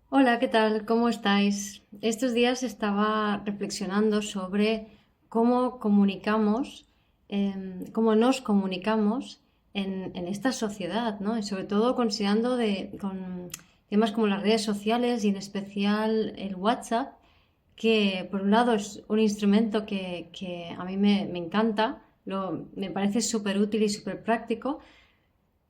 Hola, ¿qué tal? ¿Cómo estáis? Estos días estaba reflexionando sobre cómo comunicamos, cómo nos comunicamos en esta sociedad, ¿no? Y sobre todo considerando con temas como las redes sociales y en especial el WhatsApp, que por un lado es un instrumento que a mí me encanta, me parece súper útil y súper práctico,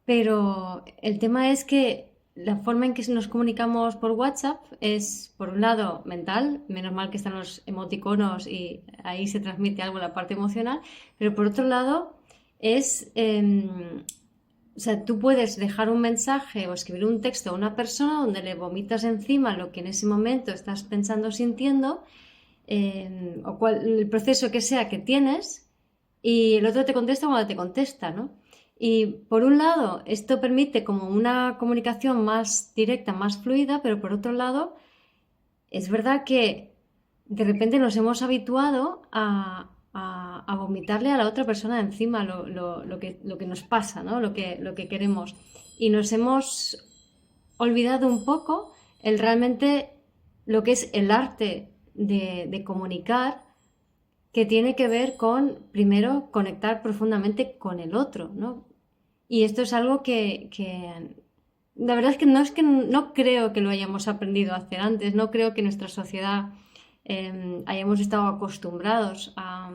pero el tema es que la forma en que nos comunicamos por WhatsApp es, por un lado, mental, menos mal que están los emoticonos y ahí se transmite algo la parte emocional, pero por otro lado es, o sea, tú puedes dejar un mensaje o escribir un texto a una persona donde le vomitas encima lo que en ese momento estás pensando o sintiendo, el proceso que sea que tienes, y el otro te contesta cuando te contesta, ¿no? Y por un lado, esto permite como una comunicación más directa, más fluida, pero por otro lado, es verdad que de repente nos hemos habituado a vomitarle a la otra persona encima lo que nos pasa, ¿no? Lo que queremos. Y nos hemos olvidado un poco el realmente lo que es el arte de comunicar, que tiene que ver con, primero, conectar profundamente con el otro, ¿no? Y esto es algo que la verdad es que no creo que lo hayamos aprendido a hacer antes, no creo que nuestra sociedad hayamos estado acostumbrados a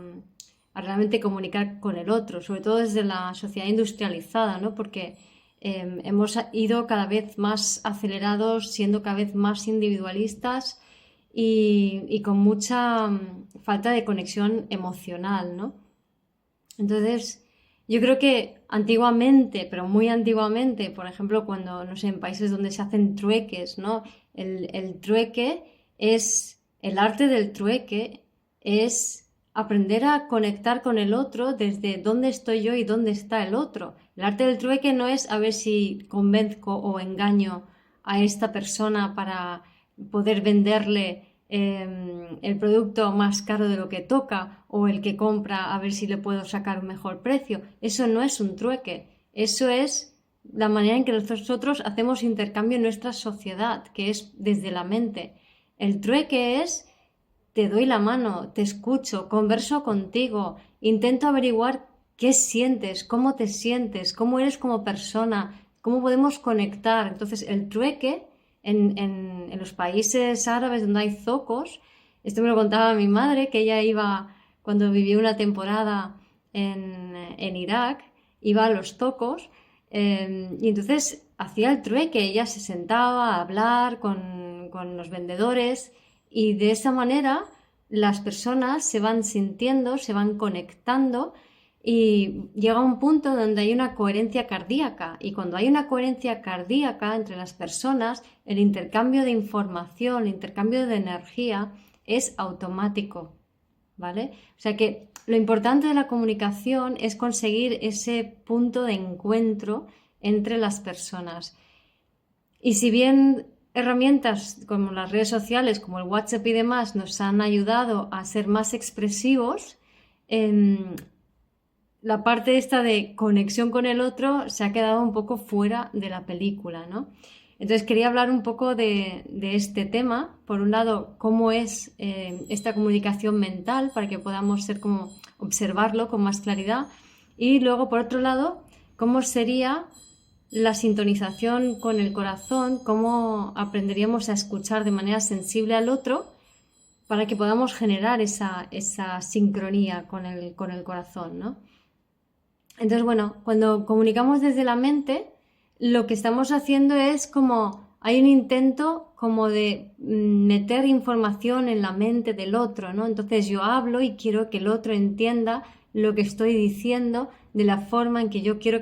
realmente comunicar con el otro, sobre todo desde la sociedad industrializada, ¿no? Porque hemos ido cada vez más acelerados, siendo cada vez más individualistas y con mucha falta de conexión emocional, ¿no? Entonces, yo creo que antiguamente, pero muy antiguamente, por ejemplo, cuando, no sé, en países donde se hacen trueques, ¿no? El trueque es, el arte del trueque es aprender a conectar con el otro desde dónde estoy yo y dónde está el otro. El arte del trueque no es a ver si convenzco o engaño a esta persona para poder venderle el producto más caro de lo que toca o el que compra a ver si le puedo sacar un mejor precio. Eso no es un trueque, eso es la manera en que nosotros hacemos intercambio en nuestra sociedad, que es desde la mente. El trueque es te doy la mano, te escucho, converso contigo, intento averiguar qué sientes, cómo eres como persona, cómo podemos conectar. Entonces, el trueque en los países árabes donde hay zocos, esto me lo contaba mi madre, que ella iba, cuando vivió una temporada en Irak, iba a los zocos, y entonces hacía el trueque, ella se sentaba a hablar con los vendedores y de esa manera las personas se van sintiendo, se van conectando y llega un punto donde hay una coherencia cardíaca. Y cuando hay una coherencia cardíaca entre las personas, el intercambio de información, el intercambio de energía es automático, ¿vale? O sea que lo importante de la comunicación es conseguir ese punto de encuentro entre las personas. Y si bien herramientas como las redes sociales, como el WhatsApp y demás, nos han ayudado a ser más expresivos, em, la parte esta de conexión con el otro se ha quedado un poco fuera de la película, ¿no? Entonces quería hablar un poco de este tema. Por un lado, cómo es esta comunicación mental para que podamos ser como observarlo con más claridad. Y luego, por otro lado, cómo sería la sintonización con el corazón, cómo aprenderíamos a escuchar de manera sensible al otro para que podamos generar esa sincronía con el corazón, ¿no? Entonces, bueno, cuando comunicamos desde la mente, lo que estamos haciendo es como, hay un intento como de meter información en la mente del otro, ¿no? Entonces yo hablo y quiero que el otro entienda lo que estoy diciendo de la forma en que yo quiero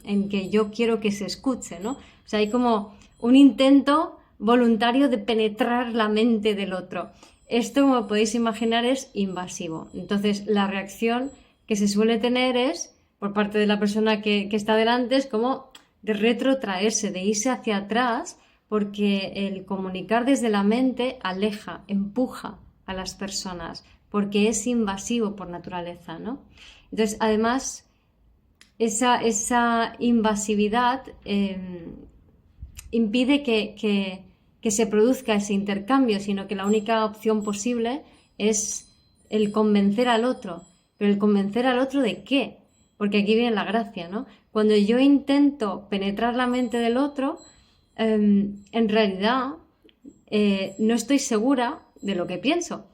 en que yo quiero que se escuche, ¿no? O sea, hay como un intento voluntario de penetrar la mente del otro. Esto, como podéis imaginar, es invasivo. Entonces, la reacción que se suele tener es por parte de la persona que está delante es como de retrotraerse, de irse hacia atrás, porque el comunicar desde la mente aleja, empuja a las personas, porque es invasivo por naturaleza, ¿no? Entonces, además, esa invasividad impide que que se produzca ese intercambio, sino que la única opción posible es el convencer al otro. Pero el convencer al otro ¿de qué? Porque aquí viene la gracia, ¿no? Cuando yo intento penetrar la mente del otro, en realidad no estoy segura de lo que pienso.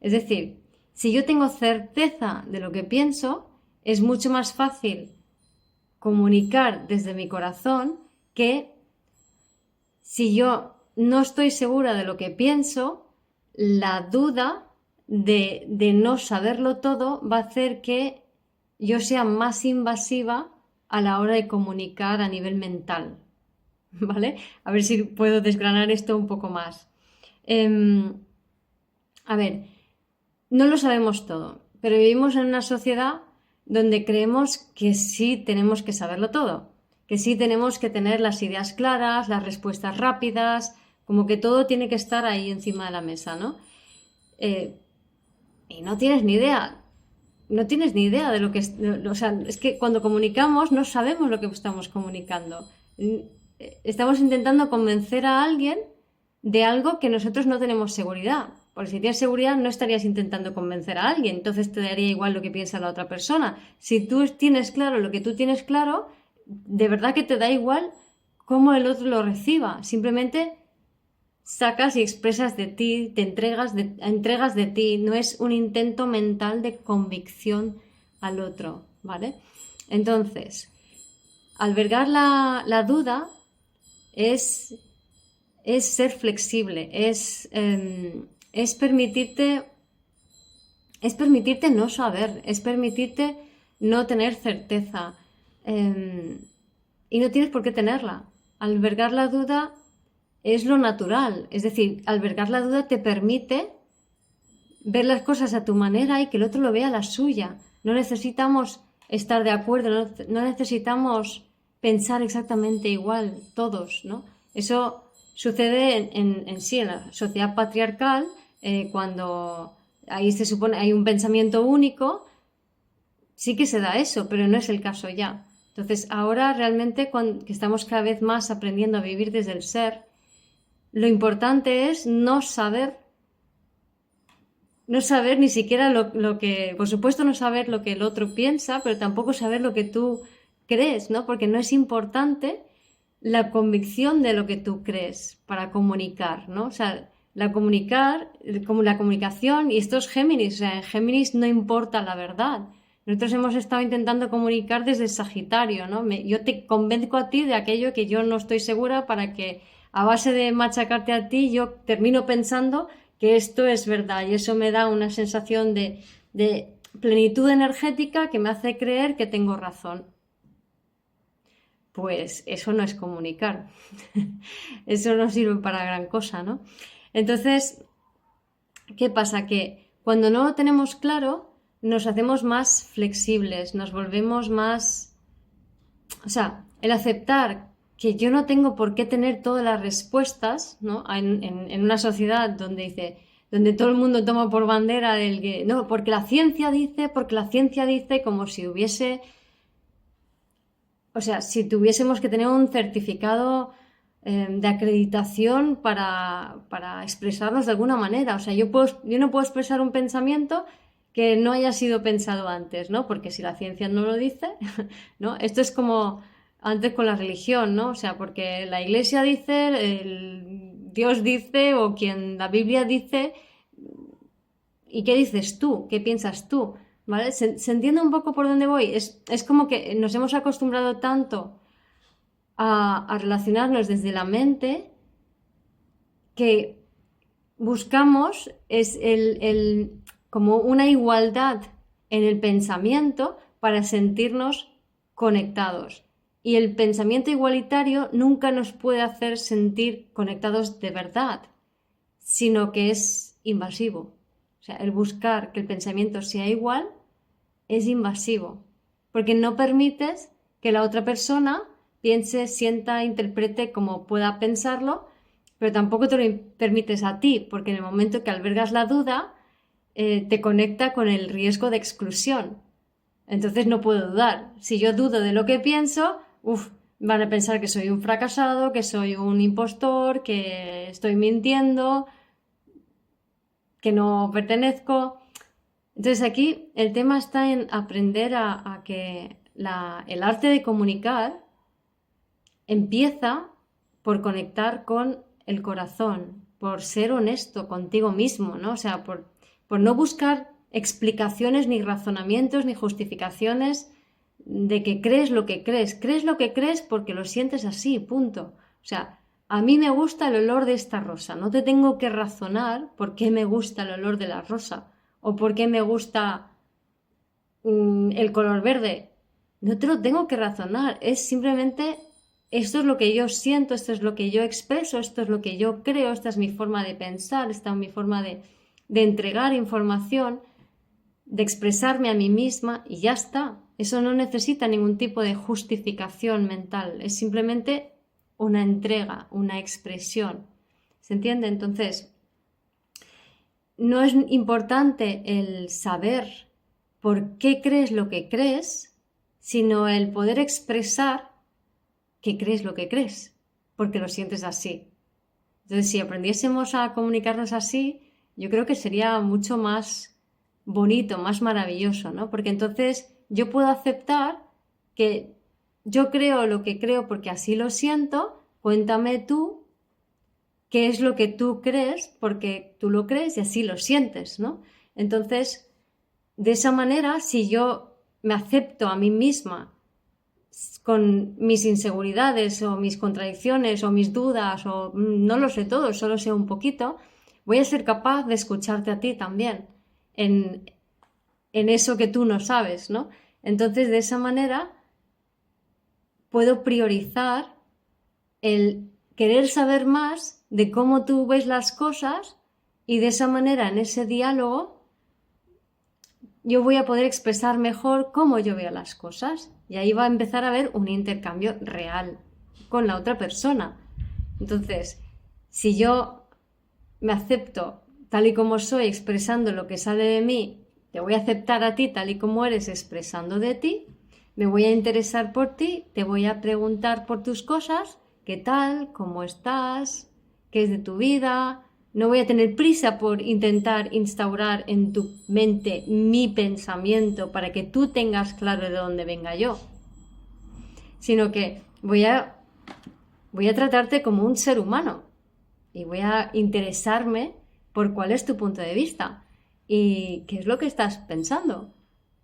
Es decir, si yo tengo certeza de lo que pienso, es mucho más fácil comunicar desde mi corazón que si yo no estoy segura de lo que pienso, la duda de no saberlo todo va a hacer que yo sea más invasiva a la hora de comunicar a nivel mental, ¿vale? A ver si puedo desgranar esto un poco más. A ver, no lo sabemos todo, pero vivimos en una sociedad donde creemos que sí tenemos que saberlo todo, que sí tenemos que tener las ideas claras, las respuestas rápidas, como que todo tiene que estar ahí encima de la mesa, ¿no? Y no tienes ni idea. No tienes ni idea de lo que es. O sea, es que cuando comunicamos no sabemos lo que estamos comunicando. Estamos intentando convencer a alguien de algo que nosotros no tenemos seguridad. Porque si tienes seguridad no estarías intentando convencer a alguien, entonces te daría igual lo que piensa la otra persona. Si tú tienes claro lo que tú tienes claro, de verdad que te da igual cómo el otro lo reciba. Simplemente sacas y expresas de ti, te entregas de ti, no es un intento mental de convicción al otro, ¿vale? Entonces, albergar la duda es ser flexible, es permitirte no saber, es permitirte no tener certeza, y no tienes por qué tenerla. Albergar la duda es lo natural, es decir, albergar la duda te permite ver las cosas a tu manera y que el otro lo vea a la suya. No necesitamos estar de acuerdo, no necesitamos pensar exactamente igual todos, ¿no? Eso sucede en sí, en la sociedad patriarcal, cuando ahí se supone hay un pensamiento único, sí que se da eso, pero no es el caso ya. Entonces, ahora realmente que estamos cada vez más aprendiendo a vivir desde el ser, lo importante es no saber ni siquiera lo que, por supuesto no saber lo que el otro piensa, pero tampoco saber lo que tú crees, ¿no? Porque no es importante la convicción de lo que tú crees para comunicar, ¿no? O sea, como la comunicación, y esto es Géminis, o sea, en Géminis no importa la verdad. Nosotros hemos estado intentando comunicar desde Sagitario, ¿no? Yo te convenzco a ti de aquello que yo no estoy segura para que a base de machacarte a ti, yo termino pensando que esto es verdad y eso me da una sensación de plenitud energética que me hace creer que tengo razón. Pues eso no es comunicar. Eso no sirve para gran cosa, ¿no? Entonces, ¿qué pasa? Que cuando no lo tenemos claro, nos hacemos más flexibles, nos volvemos más... O sea, el aceptar que yo no tengo por qué tener todas las respuestas, ¿no? En una sociedad donde todo el mundo toma por bandera el que, no, porque la ciencia dice, como si hubiese, o sea, si tuviésemos que tener un certificado de acreditación para expresarnos de alguna manera. O sea, yo no puedo expresar un pensamiento que no haya sido pensado antes, ¿no? Porque si la ciencia no lo dice, ¿no? Esto es como antes con la religión, ¿no? O sea, porque la Iglesia dice, Dios dice o quien la Biblia dice, ¿y qué dices tú? ¿Qué piensas tú? ¿Vale? ¿Se entiende un poco por dónde voy? Es como que nos hemos acostumbrado tanto a relacionarnos desde la mente que buscamos como una igualdad en el pensamiento para sentirnos conectados. Y el pensamiento igualitario nunca nos puede hacer sentir conectados de verdad, sino que es invasivo. O sea, el buscar que el pensamiento sea igual es invasivo, porque no permites que la otra persona piense, sienta, interprete como pueda pensarlo, pero tampoco te lo permites a ti, porque en el momento que albergas la duda, te conecta con el riesgo de exclusión. Entonces no puedo dudar. Si yo dudo de lo que pienso, van a pensar que soy un fracasado, que soy un impostor, que estoy mintiendo, que no pertenezco. Entonces aquí el tema está en aprender a que el arte de comunicar empieza por conectar con el corazón, por ser honesto contigo mismo, ¿no? O sea, por no buscar explicaciones, ni razonamientos, ni justificaciones de que crees lo que crees. Crees lo que crees porque lo sientes así, punto. O sea, a mí me gusta el olor de esta rosa. No te tengo que razonar por qué me gusta el olor de la rosa o por qué me gusta el color verde. No te lo tengo que razonar. Es simplemente esto es lo que yo siento, esto es lo que yo expreso, esto es lo que yo creo, esta es mi forma de pensar, esta es mi forma de entregar información, de expresarme a mí misma y ya está. Eso no necesita ningún tipo de justificación mental, es simplemente una entrega, una expresión. ¿Se entiende? Entonces, no es importante el saber por qué crees lo que crees, sino el poder expresar que crees lo que crees, porque lo sientes así. Entonces, si aprendiésemos a comunicarnos así, yo creo que sería mucho más bonito, más maravilloso, ¿no? Porque entonces yo puedo aceptar que yo creo lo que creo porque así lo siento, cuéntame tú qué es lo que tú crees porque tú lo crees y así lo sientes, ¿no? Entonces, de esa manera, si yo me acepto a mí misma con mis inseguridades o mis contradicciones o mis dudas o no lo sé todo, solo sé un poquito, voy a ser capaz de escucharte a ti también en eso que tú no sabes, ¿no? Entonces, de esa manera puedo priorizar el querer saber más de cómo tú ves las cosas y de esa manera, en ese diálogo, yo voy a poder expresar mejor cómo yo veo las cosas y ahí va a empezar a haber un intercambio real con la otra persona. Entonces, si yo me acepto tal y como soy expresando lo que sale de mí, te voy a aceptar a ti tal y como eres expresando de ti, me voy a interesar por ti, te voy a preguntar por tus cosas, qué tal, cómo estás, qué es de tu vida. No voy a tener prisa por intentar instaurar en tu mente mi pensamiento para que tú tengas claro de dónde venga yo, sino que voy a tratarte como un ser humano y voy a interesarme por cuál es tu punto de vista y qué es lo que estás pensando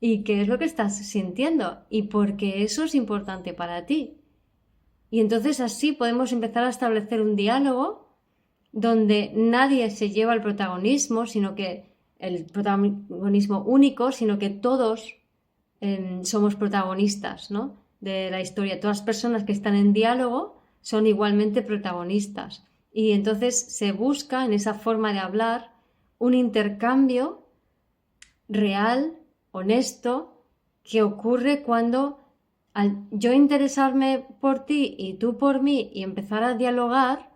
y qué es lo que estás sintiendo y por qué eso es importante para ti. Y entonces así podemos empezar a establecer un diálogo donde nadie se lleva el protagonismo, sino que el protagonismo único, sino que todos somos protagonistas, ¿no?, de la historia. Todas las personas que están en diálogo son igualmente protagonistas. Y entonces se busca en esa forma de hablar un intercambio real, honesto, que ocurre cuando al yo interesarme por ti y tú por mí y empezar a dialogar,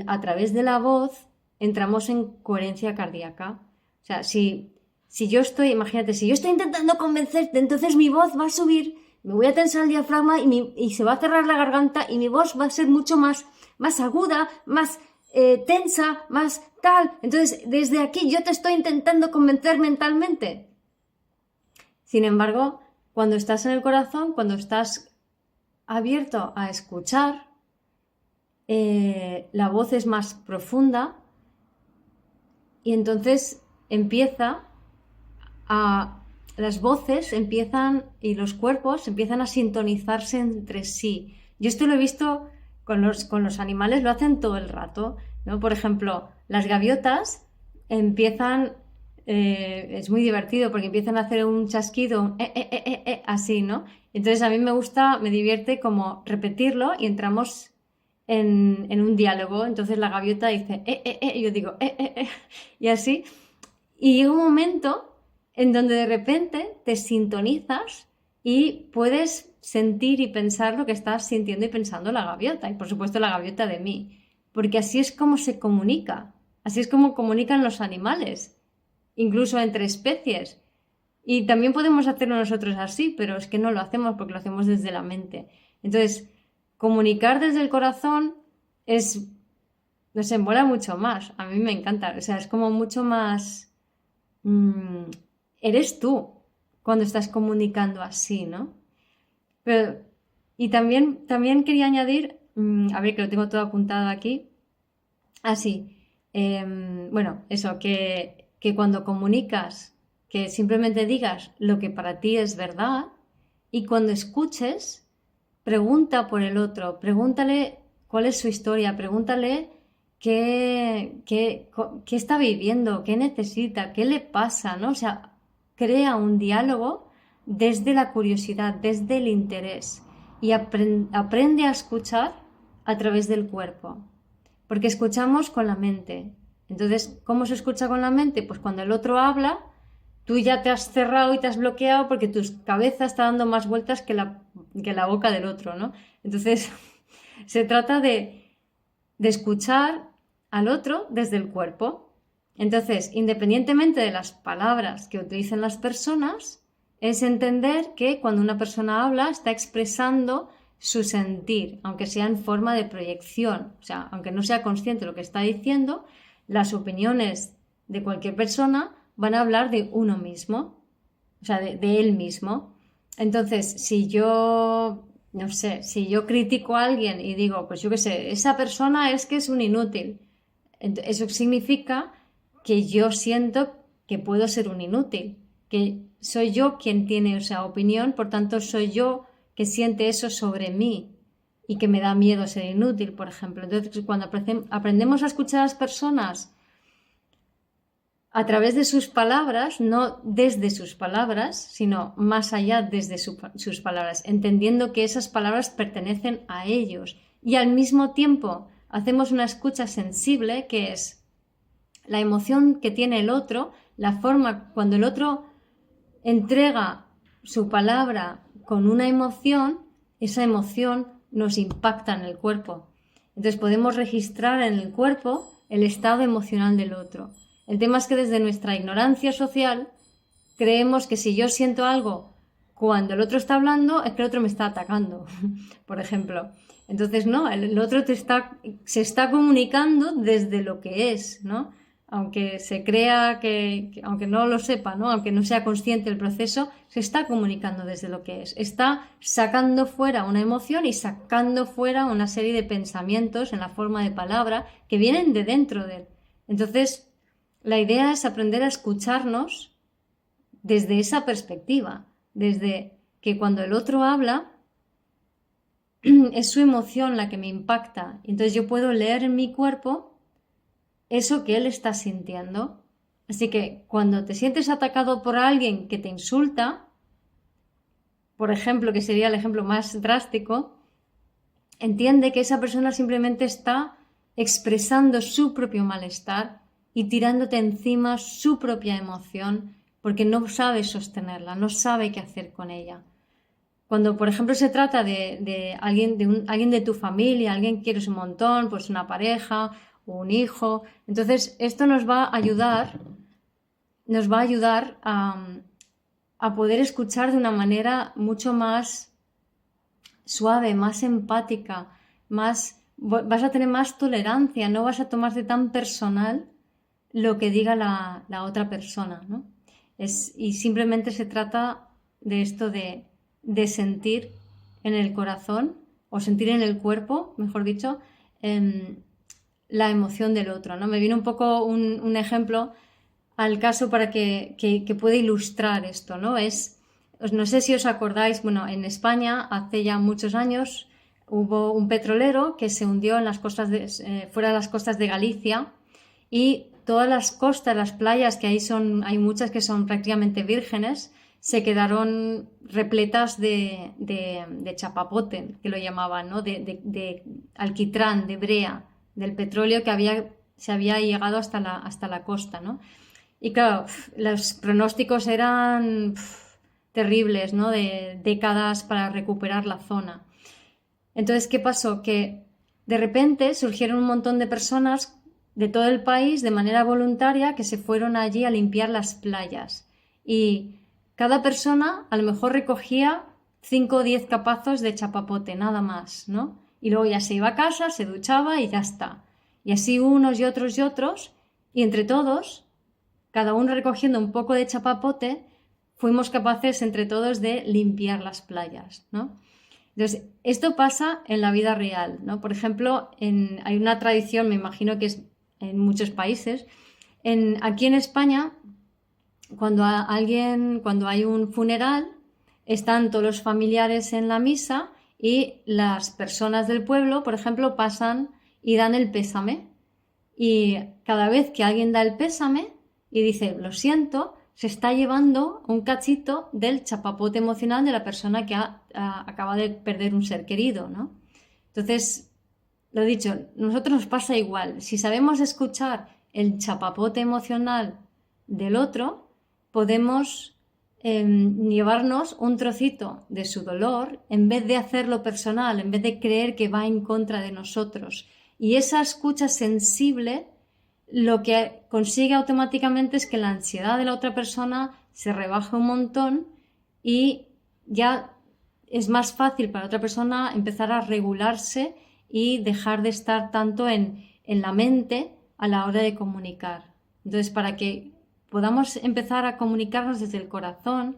a través de la voz entramos en coherencia cardíaca. O sea, si yo estoy, imagínate, si yo estoy intentando convencerte, entonces mi voz va a subir, me voy a tensar el diafragma y se va a cerrar la garganta y mi voz va a ser mucho más aguda, más tensa, más tal. Entonces, desde aquí yo te estoy intentando convencer mentalmente. Sin embargo, cuando estás en el corazón, cuando estás abierto a escuchar, la voz es más profunda y entonces las voces empiezan y los cuerpos empiezan a sintonizarse entre sí. Yo esto lo he visto con los animales, lo hacen todo el rato, ¿no? Por ejemplo, las gaviotas empiezan, es muy divertido porque empiezan a hacer un chasquido así, ¿no? Entonces a mí me divierte como repetirlo y entramos en un diálogo. Entonces la gaviota dice y yo digo y así, y llega un momento en donde de repente te sintonizas y puedes sentir y pensar lo que estás sintiendo y pensando la gaviota, y por supuesto la gaviota de mí, porque así es como se comunica, así es como comunican los animales, incluso entre especies. Y también podemos hacerlo nosotros así, pero es que no lo hacemos porque lo hacemos desde la mente. Entonces, comunicar desde el corazón es, no sé, mola mucho más. A mí me encanta. O sea, es como mucho más... eres tú cuando estás comunicando así, ¿no? Pero, y también quería añadir, a ver que lo tengo todo apuntado aquí, así, bueno, eso, que cuando comunicas, que simplemente digas lo que para ti es verdad y cuando escuches, pregunta por el otro, pregúntale cuál es su historia, pregúntale qué está viviendo, qué necesita, qué le pasa, ¿no? O sea, crea un diálogo desde la curiosidad, desde el interés y aprende a escuchar a través del cuerpo, porque escuchamos con la mente. Entonces, ¿cómo se escucha con la mente? Pues cuando el otro habla, tú ya te has cerrado y te has bloqueado porque tu cabeza está dando más vueltas que la boca del otro, ¿no? Entonces, se trata de escuchar al otro desde el cuerpo. Entonces, independientemente de las palabras que utilicen las personas, es entender que cuando una persona habla está expresando su sentir, aunque sea en forma de proyección, o sea, aunque no sea consciente de lo que está diciendo, las opiniones de cualquier persona van a hablar de uno mismo, o sea, de él mismo. Entonces, si yo, no sé, si yo critico a alguien y digo, pues yo qué sé, esa persona es que es un inútil, eso significa que yo siento que puedo ser un inútil, que soy yo quien tiene esa opinión, por tanto soy yo que siente eso sobre mí y que me da miedo ser inútil, por ejemplo. Entonces, cuando aprendemos a escuchar a las personas a través de sus palabras, no desde sus palabras, sino más allá desde sus palabras, entendiendo que esas palabras pertenecen a ellos y al mismo tiempo hacemos una escucha sensible, que es la emoción que tiene el otro, la forma cuando el otro entrega su palabra con una emoción, esa emoción nos impacta en el cuerpo. Entonces podemos registrar en el cuerpo el estado emocional del otro. El tema es que desde nuestra ignorancia social creemos que si yo siento algo cuando el otro está hablando es que el otro me está atacando, por ejemplo. Entonces no, el otro se está comunicando desde lo que es, ¿no? Aunque se crea aunque no lo sepa, ¿no? Aunque no sea consciente del proceso, se está comunicando desde lo que es. Está sacando fuera una emoción y sacando fuera una serie de pensamientos en la forma de palabra que vienen de dentro de él. Entonces, la idea es aprender a escucharnos desde esa perspectiva, desde que cuando el otro habla, es su emoción la que me impacta. Entonces yo puedo leer en mi cuerpo eso que él está sintiendo. Así que cuando te sientes atacado por alguien que te insulta, por ejemplo, que sería el ejemplo más drástico, entiende que esa persona simplemente está expresando su propio malestar y tirándote encima su propia emoción porque no sabe sostenerla, no sabe qué hacer con ella. Cuando, por ejemplo, se trata de alguien de tu familia, alguien que quieres un montón, pues una pareja, un hijo, entonces esto nos va a ayudar a poder escuchar de una manera mucho más suave, más empática, vas a tener más tolerancia, no vas a tomarte tan personal lo que diga la otra persona, ¿no? Y simplemente se trata de esto de sentir en el corazón o sentir en el cuerpo, mejor dicho, la emoción del otro, ¿no? Me viene un poco un ejemplo al caso para que pueda ilustrar esto, ¿no? No sé si os acordáis, bueno, en España hace ya muchos años hubo un petrolero que se hundió en las costas fuera de las costas de Galicia y todas las costas, las playas que hay muchas que son prácticamente vírgenes, se quedaron repletas de chapapote, que lo llamaban, ¿no? De alquitrán, de brea, del petróleo que se había llegado hasta la costa, ¿no? Y claro, los pronósticos eran terribles, ¿no? De décadas para recuperar la zona. Entonces, ¿qué pasó? Que de repente surgieron un montón de personas de todo el país de manera voluntaria que se fueron allí a limpiar las playas. Y cada persona a lo mejor recogía 5 o 10 capazos de chapapote, nada más, ¿no? y luego ya se iba a casa, se duchaba y ya está. Y así unos y otros, y entre todos, cada uno recogiendo un poco de chapapote, fuimos capaces entre todos de limpiar las playas, ¿no? Entonces, esto pasa en la vida real, ¿no? Por ejemplo, hay una tradición, me imagino que es en muchos países. Aquí en España, cuando hay un funeral, están todos los familiares en la misa y las personas del pueblo, por ejemplo, pasan y dan el pésame. Y cada vez que alguien da el pésame y dice, lo siento, se está llevando un cachito del chapapote emocional de la persona que acaba de perder un ser querido, ¿no? Entonces, lo dicho, nosotros nos pasa igual. Si sabemos escuchar el chapapote emocional del otro, podemos llevarnos un trocito de su dolor en vez de hacerlo personal, en vez de creer que va en contra de nosotros. Y esa escucha sensible lo que consigue automáticamente es que la ansiedad de la otra persona se rebaje un montón y ya es más fácil para la otra persona empezar a regularse y dejar de estar tanto en la mente a la hora de comunicar. Entonces, para que podamos empezar a comunicarnos desde el corazón,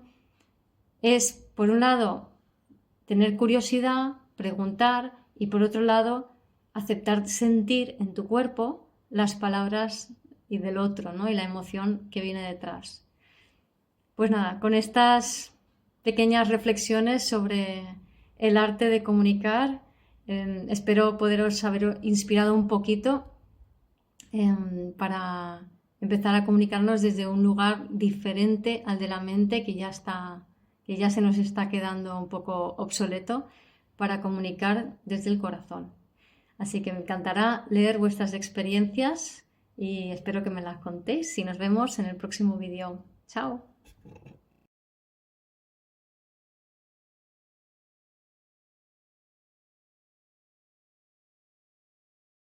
es, por un lado, tener curiosidad, preguntar, y por otro lado, aceptar sentir en tu cuerpo las palabras y del otro, ¿no? Y la emoción que viene detrás. Pues nada, con estas pequeñas reflexiones sobre el arte de comunicar, espero poderos haber inspirado un poquito para empezar a comunicarnos desde un lugar diferente al de la mente que ya se nos está quedando un poco obsoleto, para comunicar desde el corazón. Así que me encantará leer vuestras experiencias y espero que me las contéis y nos vemos en el próximo vídeo. ¡Chao!